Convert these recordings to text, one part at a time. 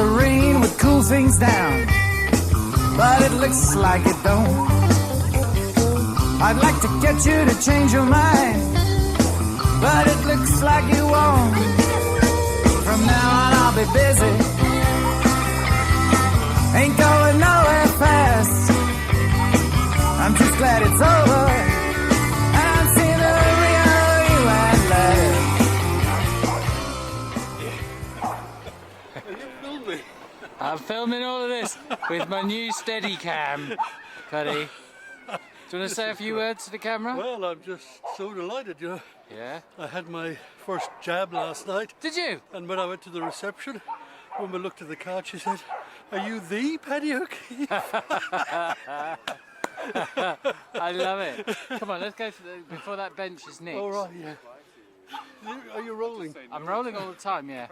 the rain would cool things down, but it looks like it don't. I'd like to get you to change your mind, but it looks like you won't. From now on I'll be busy, ain't going nowhere fast. I'm just glad it's over, and I'm seeing the real you at last. Are you filming? I'm filming all of this with my new Steadicam, Paddy. Do you want to say a few words to the camera? Well, I'm just so delighted, you know. Yeah. I had my first jab last night. Did you? And when I went to the reception, when we looked at the card, she said, "Are you the Paddy O'Keefe?" I love it. Come on, let's go to before that bench is nicked. Oh, right, yeah. Are you rolling? I'm rolling all the time, yeah.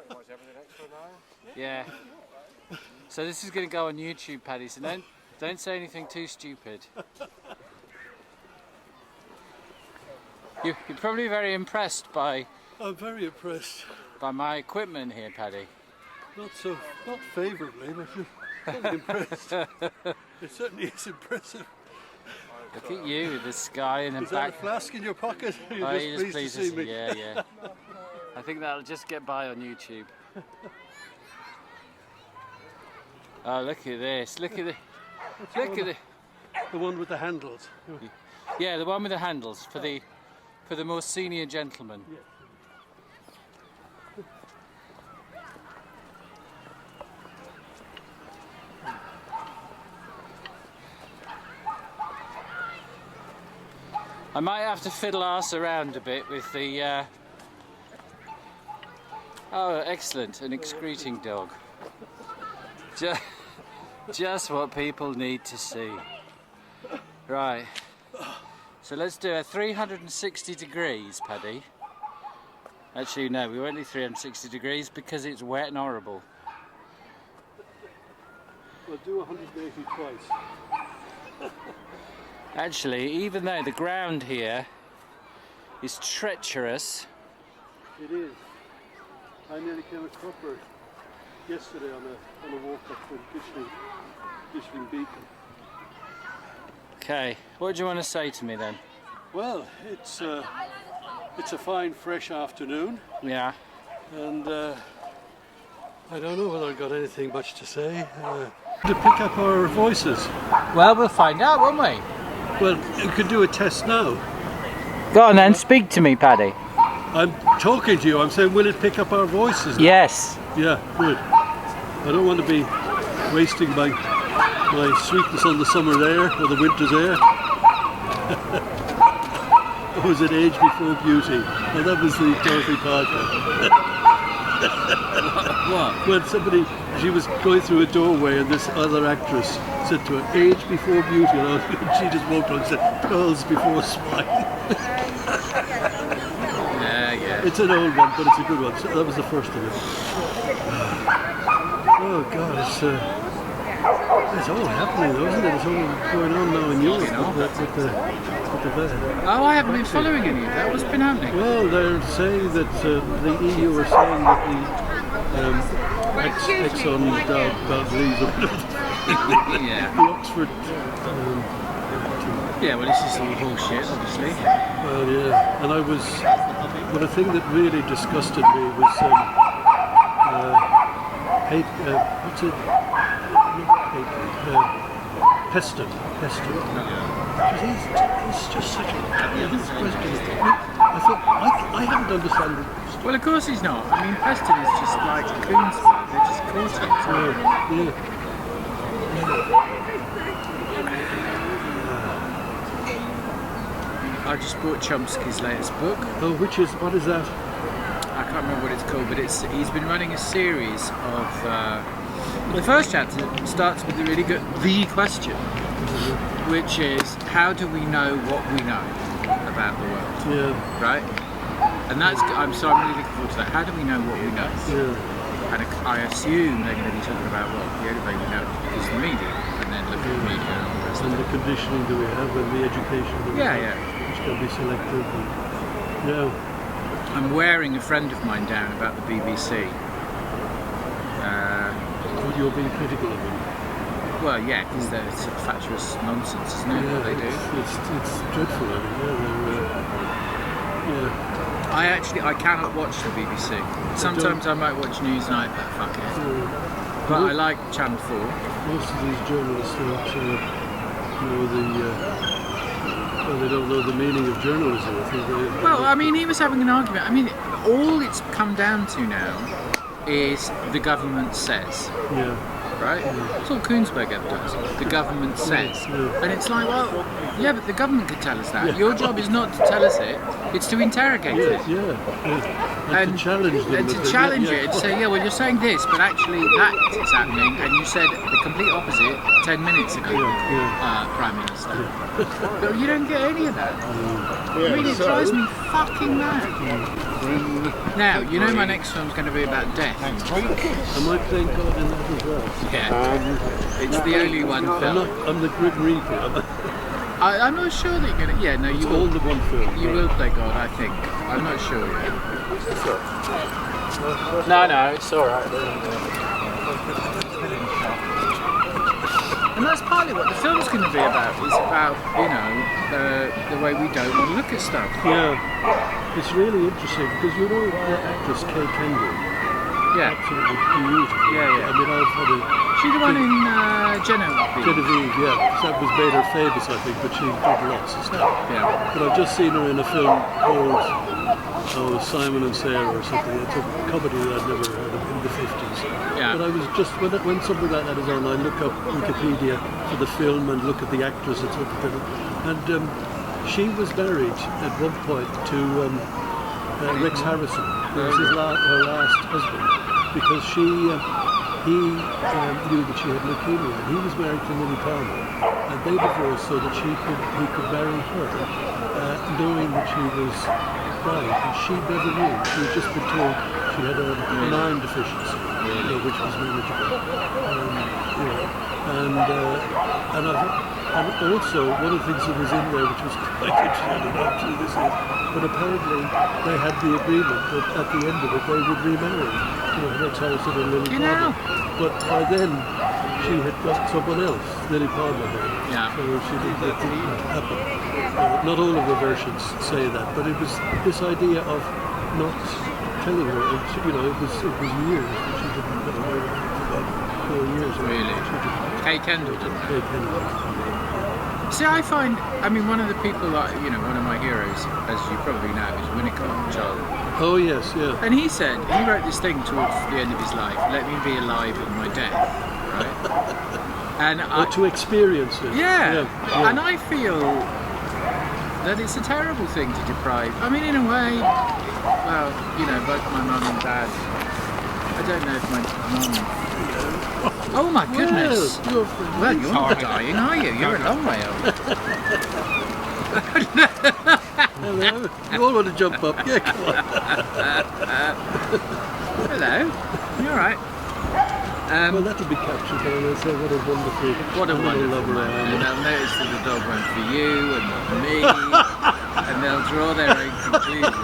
Yeah. So this is going to go on YouTube, Paddy, so don't say anything too stupid. You're probably very impressed by... I'm very impressed. By my equipment here, Paddy. Not favourably, but I'm impressed. It certainly is impressive. Look at you with the sky in the back. Is that a flask in your pocket? You're just pleased to see me. Yeah, yeah. I think that'll just get by on YouTube. Oh, look at this! Look at the, the one with the handles. Yeah, the one with the handles for the more senior gentlemen. Yeah. I might have to fiddle arse around a bit with the... Oh, excellent, an excreting dog. Just what people need to see. Right, so let's do a 360 degrees, Paddy. Actually, no, we won't do 360 degrees because it's wet and horrible. We'll do 180 twice. Actually, even though the ground here is treacherous... It is. I nearly came a cropper yesterday on a walk up to Gishling Beacon. Okay, what do you want to say to me then? Well, it's a fine, fresh afternoon. Yeah. And I don't know whether I've got anything much to say. To pick up our voices. Well, we'll find out, won't we? Well, you could do a test now. Go on then, speak to me, Paddy. I'm talking to you, I'm saying will it pick up our voices now? Yes. Yeah, good. I don't want to be wasting my sweetness on the summer air or the winter's air. Or was it Age Before Beauty? Well, that was the Dorothy Parker. What? When she was going through a doorway and this other actress said to her, "Age Before Beauty," and she just walked on and said, "Pearls Before Swine." Yeah. It's an old one, but it's a good one. So that was the first of it. Oh God, it's all happening though, isn't it? It's all going on now in Europe with the Oh, I haven't been following any of that. What's been happening? Well, they're saying that the EU are saying that the Exxon Yeah. the Oxford. Yeah, well, this is all bullshit, obviously. Well, yeah, and but the thing that really disgusted me was what's it? Peston. He's just such a question. I thought I haven't understood it. Well, of course he's not. I mean, Peston is just like Coonsburg. They just caught it. Yeah. I just bought Chomsky's latest book. Oh, what is that? I can't remember what it's called, but he's been running a series of... the first chapter starts with a really good question, which is, how do we know what we know about the world? Yeah. Right? And I'm really looking forward to that. How do we know what we know? Yeah. And I assume they're going to be talking about, well, the only way we know is the media, and then look at the media and all the rest of And it. the conditioning that we have and the education that we have, which can be selective. I'm wearing a friend of mine down about the BBC. you're being critical of them. Well, yeah, because they're sort of fatuous nonsense, isn't it? What they do. It's dreadful. I mean, I cannot watch the BBC. Sometimes I might watch Newsnight, but fuck it. But I like Channel 4. Most of these journalists don't they don't know the meaning of journalism. I think Well, I mean, he was having an argument. I mean, all it's come down to now is the government says. Yeah. Right? That's all Koonsberg ever does. The government says. And it's like, well, yeah, but the government could tell us that. Yeah. Your job is not to tell us it, it's to interrogate it. And to challenge them. And to challenge it, and say, yeah, well, you're saying this, but actually that is happening, and you said the complete opposite 10 minutes ago, Prime Minister. But you don't get any of that. I mean, it drives me fucking mad. Now, you know my next film's going to be about death. Am I playing God in that as well? Yeah. It's the only one film. I'm the Grim Reaper. I'm not sure that you're going to... Yeah, no, you will. All the one film. You will play God, I think. I'm not sure yet. No, it's alright. And that's partly what the film's going to be about. It's about, the way we don't want to look at stuff. Yeah. It's really interesting because the actress Kay Kendall. Yeah. Absolutely beautiful. Yeah. I mean, I've had a... She's the one in Genevieve, yeah. That was made her famous, I think, but she did lots of stuff. Yeah. But I've just seen her in a film called Simon and Sarah or something. It's a comedy that I'd never heard of in the 50s. Yeah. But I was just, when something like that is on, I look up Wikipedia for the film and look at the actors and stuff. And she was married at one point to Rex Harrison, who was her last husband, because he knew that she had leukemia, and he was married to Lily Palmer, and they divorced so that he could marry her, knowing that she was dying, and she never knew. She had just been told she had a iron deficiency, which was manageable. And also one of the things that was in there, which was quite interesting, I don't know how true this is, but apparently they had the agreement that at the end of it they would remarry. Rex Harrison and Lily Palmer. But by then she had got someone else, Lily Palmer had. Yeah. So she didn't let it happen. Not all of the versions say that, but it was this idea of not telling her. It was years that she didn't get away with it. About 4 years. Really? Kay Kendall didn't. Kay Kendall. See, I find, one of the people that, one of my heroes, as you probably know, is Winnicott, Charlie. Oh yes, yeah. And he wrote this thing towards the end of his life, let me be alive in my death, right? And to experience it. Yeah. And I feel that it's a terrible thing to deprive. I mean, in a way, well, both my mum and dad, I don't know if my mum... Oh my goodness! Well, you're not dying, are you? You're a long way off. Hello. You all want to jump up? Yeah, come on. Hello. You all right? Well, that'll be captured and they'll say what a wonderful lover I am. And they'll notice that the dog went for you and not for me, and they'll draw their own conclusions.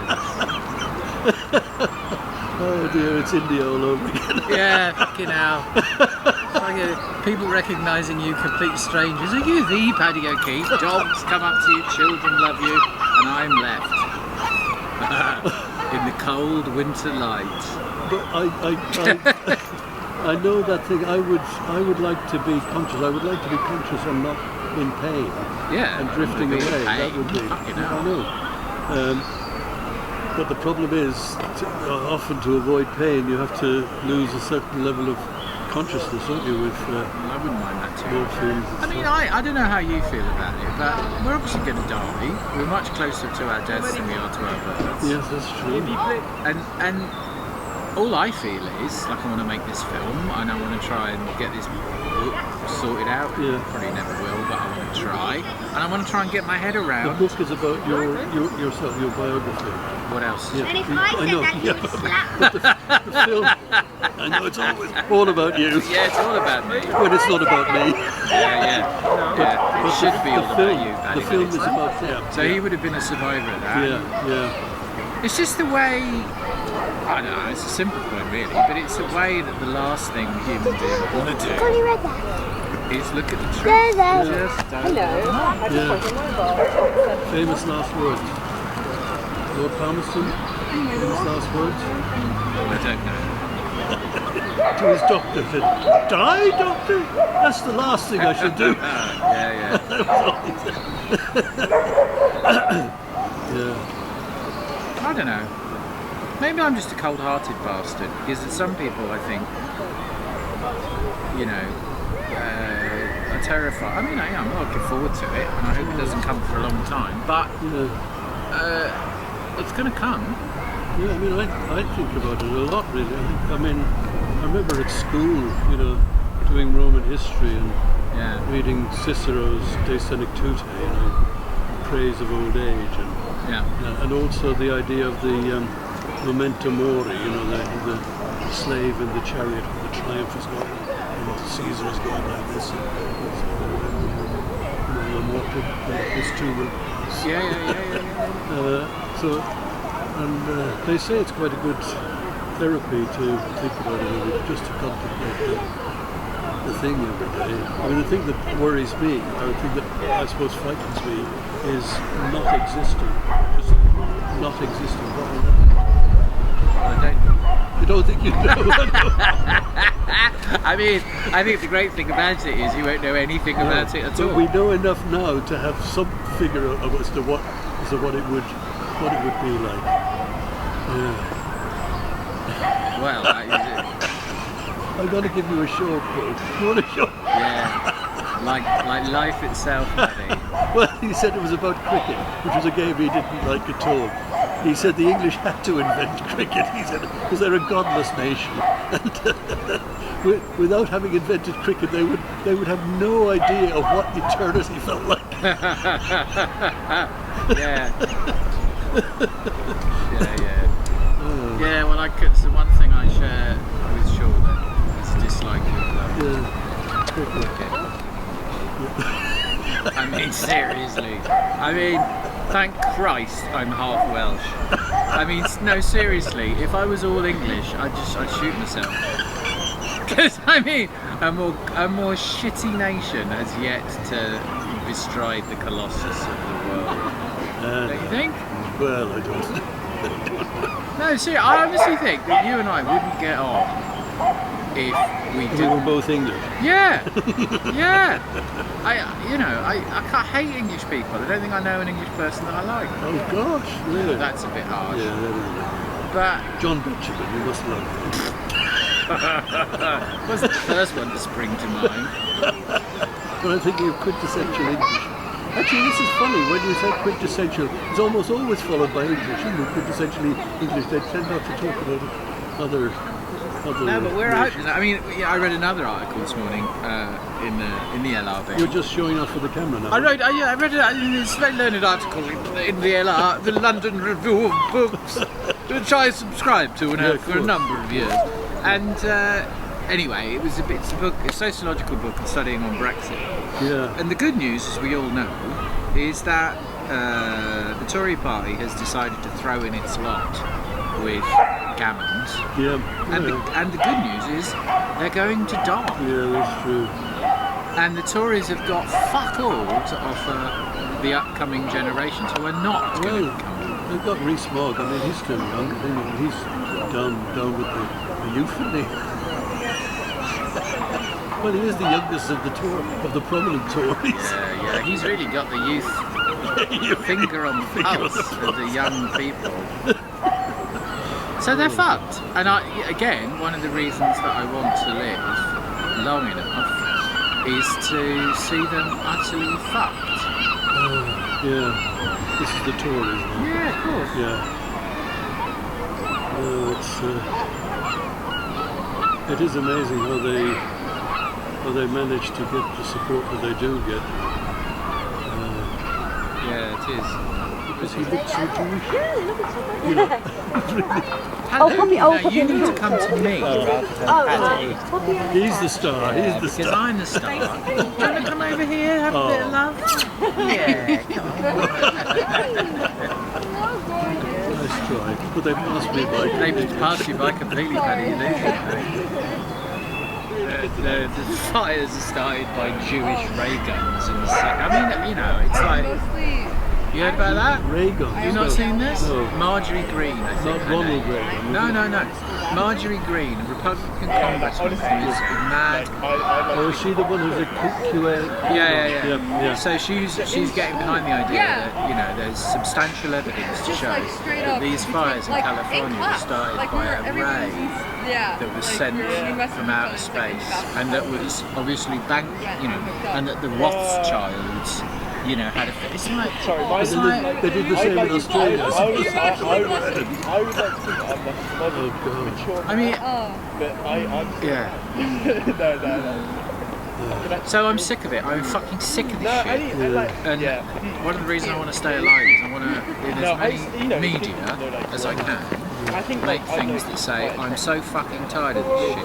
Oh dear, it's India all over again. Yeah, fucking hell. It's like people recognising you, complete strangers. Are you the Paddy O'Keefe? Dogs come up to you, children love you, and I'm left in the cold winter light. But I know that thing. I would like to be conscious. I would like to be conscious and not in pain. Yeah. And drifting away. That would be. Fucking hell. I know. But the problem is, often to avoid pain, you have to lose a certain level of consciousness, don't you? With I wouldn't mind that too. morphines. I don't know how you feel about it, but we're obviously going to die. We're much closer to our deaths than we are to our births. Yes, that's true. And all I feel is, like, I want to make this film, and I want to try and get this book sorted out. Yeah. Probably never will, but I want to try. And I want to try and get my head The around. book is about yourself, your biography. What else? Yeah. And if I said that, you would slap. The film. I know it's always all about you. Yeah, it's all about me. When it's not about me. Yeah. It should be all about you, Paddy. The film is about them. So he would have been a survivor of that. Yeah. It's just the way, I don't know, it's a simple point really, but it's a way that the last thing human beings want to do is look at the truth. Just don't Famous last words. Lord Palmerston, famous last words. I don't know. To his doctor, said, "Die, doctor? That's the last thing I should do." Yeah. That was all he said. Yeah. I don't know. Maybe I'm just a cold-hearted bastard, because some people, I think, are terrified. I mean, I'm looking forward to it, and I hope it doesn't come for a long time, but it's going to come. Yeah, I mean, I think about it a lot, really. I remember at school, doing Roman history and reading Cicero's De Senectute, praise of old age, and also the idea of the memento mori, the slave in the chariot when the triumph is going, and Caesar is going like this, and his tomb. And they say it's quite a good therapy to think about it, just to contemplate the thing every day. I mean, the thing that worries me, or the thing that I suppose frightens me, is not existing. Just not existing. You don't think you know? I mean, I think the great thing about it is you won't know anything about it at all. We know enough now to have some figure of as to what it would be like. Yeah. Well, that is it. I'm going to give you a short quote. You want a short? Yeah, like life itself, buddy. Well, he said it was about cricket, which was a game he didn't like at all. He said the English had to invent cricket. He said because they're a godless nation, and without having invented cricket, they would have no idea of what eternity felt like. Yeah. Yeah, well, it's the one thing I share with Sean, then. It's a dislike of cricket. I mean, seriously. Thank Christ I'm half Welsh. No, seriously, if I was all English, I'd shoot myself. Because, a more shitty nation has yet to bestride the colossus of the world. Don't you think? Well, I don't. No, seriously, I honestly think that you and I wouldn't get on if we were both English. Yeah. I hate English people. I don't think I know an English person that I like. Oh gosh, really? That's a bit harsh. Yeah, that is. But John Benjamin, you must love him. was the first one to spring to mind. But I'm thinking of quintessential English. Actually, this is funny. When you say quintessential, it's almost always followed by English, isn't it? Quintessentially English. They tend not to talk about other. No, but we're out. I read another article this morning in the LRB. You're just showing off for the camera now. I read this very learned article in the LR, the London Review of Books, which I subscribed to for a number of years. And anyway, it's a sociological book studying on Brexit. Yeah. And the good news, as we all know, is that the Tory party has decided to throw in its lot with Gammons. Yeah. And the good news is they're going to die. Yeah, that's true. And the Tories have got fuck all to offer the upcoming generations who are not going to come. They've got Rees-Mogg. He's still young. He's down with the youth, isn't he? Well, he is the youngest of the prominent Tories. Yeah, he's really got the youth finger on the pulse of the young people. So they're fucked. And again, one of the reasons that I want to live long enough is to see them utterly fucked. Yeah, this is the Tories. Yeah, of course. Yeah. It is amazing how they manage to get the support that they do get. Yeah, it is. Because he looks so Jewish. Hello, you need to come to me. He's the star. Because I'm the star. Do you want to come over here, have a bit of love? Yeah, come on. Nice tried, but they passed me by. They passed you by completely, Paddy. The fires are started by Jewish ray guns and I mean, you know, it's like. You heard about that? Ray guns. You've not seen this? No. Marjorie Greene, I think. Not Ronald Reagan. No. Marjorie Greene, a Republican congresswoman who's mad. Oh, is she the one who's a QA? Yeah. So she's getting behind the idea that, you know, there's substantial evidence to show that these fires in California were started by a ray that was sent from outer space, and that was obviously and that the Rothschilds, you know, had a. It's like. They did the same in Australia. I would like to think I'm mature. I mean, but I'm yeah. No. So I'm sick of it. I'm fucking sick of this shit. And one of the reasons I want to stay alive is I want to, in as many media as I can, make things that say I'm so fucking tired of this shit.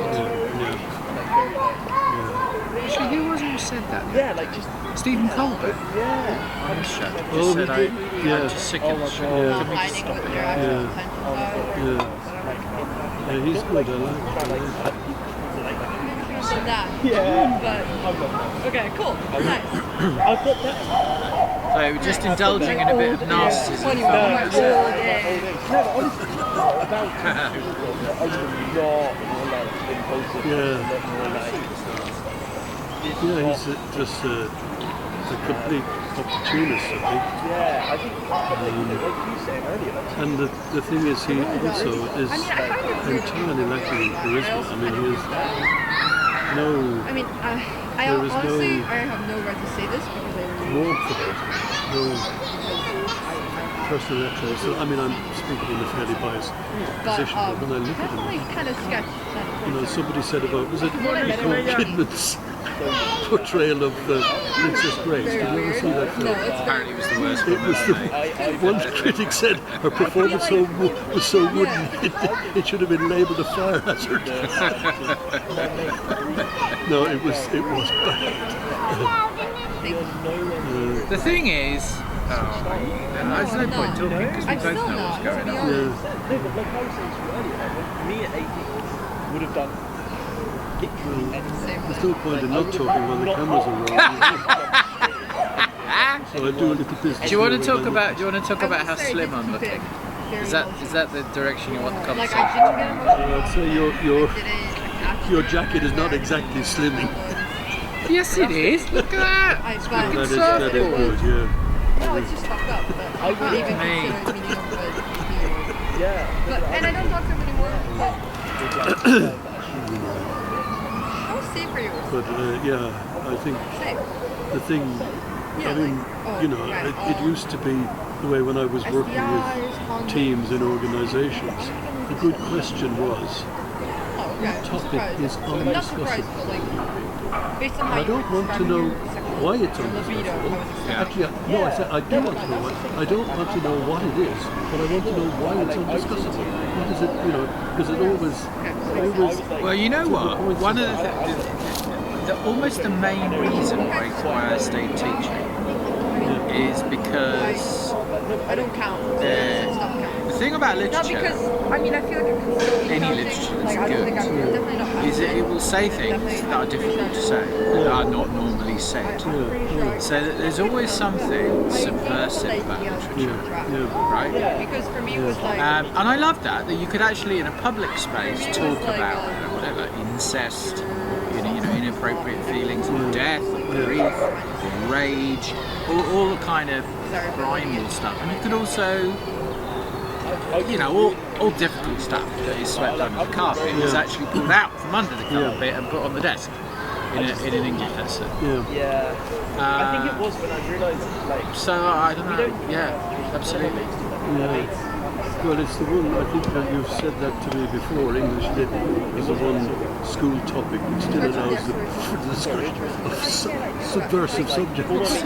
Actually, who was it who said that? Yeah, like just Stephen Colbert. yeah. On his show. Just Oh, said he did. I'm just sick of this shit. Yeah. Can we just stop it? Yeah, he's good. I like him. Okay, cool. Nice. I've got that. So we're just indulging in a bit of narcissism. No, but honestly, about I'm a lot more like impulsive. Yeah. More like. Yeah, he's just a complete opportunist, I think. Yeah, I think like you were saying earlier. And the thing is, he also is entirely lacking in charisma. I mean, he is no I mean, I There is honestly, no- I have no right to say this because I really warmth about it, no personal echo. So, I mean, I'm speaking in a fairly biased position, but when I look at definitely him, kind of sketch. you know, somebody said about, was it Nicole Kidman's portrayal of Princess Grace? Did you ever see that film? No, it's Apparently it was the worst It one was ever made. one critic said her performance was so wooden it should have been labelled a fire hazard. No, it was bad. The thing is, there's no point talking because we I'm both still know what's not, to going be on. honest. Yeah. No, but like I was saying to you earlier, me at 18 would have done literally anything. There's no point in not talking when the cameras are rolling. So I do a little business. Do you want to here talk and about? Do you want to talk I about would how say slim I'm too looking? big. Very Is well. that the direction you want the Like conversation? I didn't get then. emotional. I'd say your jacket is not exactly slimming. Yes, it is. Look at that. I That but is good, yeah. no, it's just fucked up. But I would even Me. consider it medium, but Yeah. But and I don't talk to him anymore. How safe are you? But yeah, I think Safe. the thing, Yeah, I mean, like, you know, it used to be the way when I was working with teams in organisations. The good question was, Oh, okay. topic is I'm not surprised, undiscussable. but like, based on how I you don't want to describe know your sexual why it's libido, undiscussable. I was Yeah. Actually, no, I said I do want to know why. I don't want to know what it is, but I want to know why it's undiscussable. What is it, you know, because it always. Well, you know what? One of the almost the main reason why I stayed teaching is because I don't count. Stop counting. the thing about Not literature because, I mean, I feel like I'm constantly Any counting. literature that's Like, I don't think I'm good definitely not is that it will say things that are difficult to say, that are not normally said. So that there's always something subversive about literature, right? Because for me it was like, And I love that you could actually in a public space talk about whatever incest, you know, inappropriate feelings of death, or grief, or rage, all the kind of primal stuff. And you could also, you know, all difficult stuff that is swept under the carpet is actually pulled out from under the carpet and put on the desk in an English lesson. Yeah. I think it was when I realised, like, So I don't know. Yeah, absolutely. Yeah. Well, it's the one, I think that you've said that to me before, English Lit is the one school topic which still allows the discussion of subversive subjects.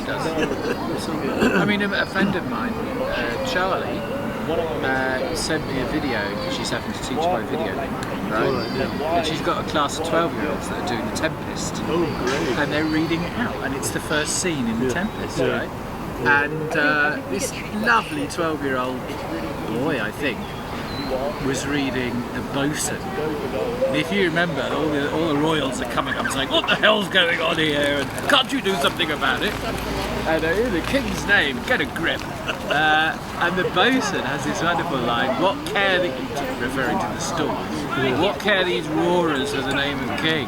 I mean, a friend of mine, Charlie, sent me a video because she's having to teach by video link, right? And she's got a class of 12-year-olds that are doing The Tempest, Oh, great. and they're reading it out, and it's the first scene in The Tempest, right? And this lovely 12-year-old boy, I think, was reading The Bosun. And if you remember, all the royals are coming up saying, "What the hell's going on here? And can't you do something about it?" And in the king's name, get a grip. And the bosun has this wonderful line, "What care," referring to the storm, "what care these roarers for the name of the king?"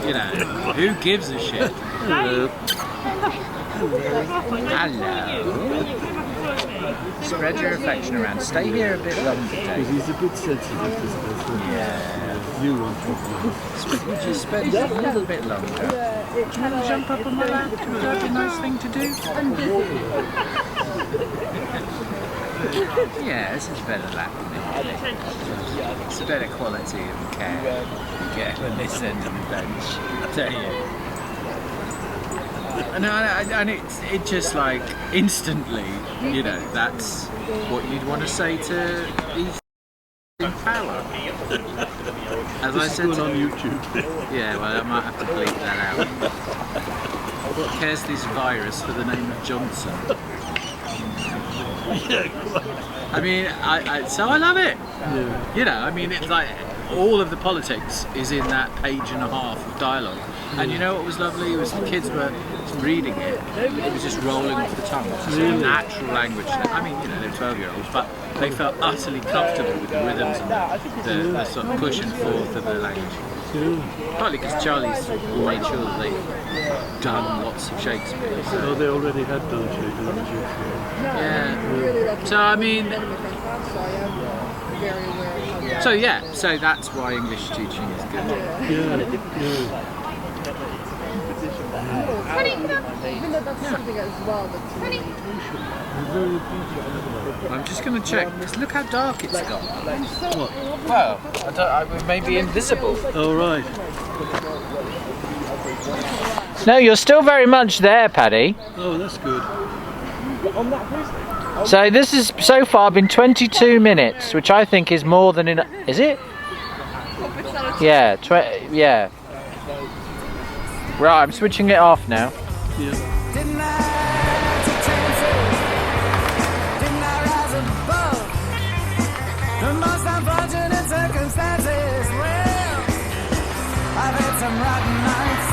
You know, who gives a shit? Hello. Spread your affection around. Stay here a bit longer, Dave. He's a bit sensitive, isn't he? Yeah. You want Just spend a little bit longer. Do you want to jump up on my lap? Would that be a nice thing to do? Yeah, this is a better lap than it. It's a better quality of care you get on this end of the bench, I tell you. And it just like instantly, you know, that's what you'd want to say to these in power. As I said on YouTube. Yeah, well, I might have to bleep that out. What cares this virus for the name of Johnson? I mean, so I love it. Yeah. You know, I mean, it's like all of the politics is in that page and a half of dialogue. And you know what was lovely? It was the kids were reading it. It was just rolling off the tongue. It was just a natural language. I mean, you know, they're 12-year-olds, but they felt utterly comfortable with the rhythms and the sort of push and forth of the language. Partly because Charlie's made sure that they've done lots of Shakespeare. So. Oh, they already had done Shakespeare. Yeah. So I mean. So yeah. So that's why English teaching is good. Yeah. I'm just going to check. Look how dark it's got. Well, we may be invisible. Oh, right. No, you're still very much there, Paddy. Oh, that's good. So this has so far been 22 minutes, which I think is more than enough. Is it? Yeah, yeah. Right, I'm switching it off now. Yeah. Didn't I take chances? Didn't I rise above the most unfortunate circumstances? Well, I've had some rotten nights.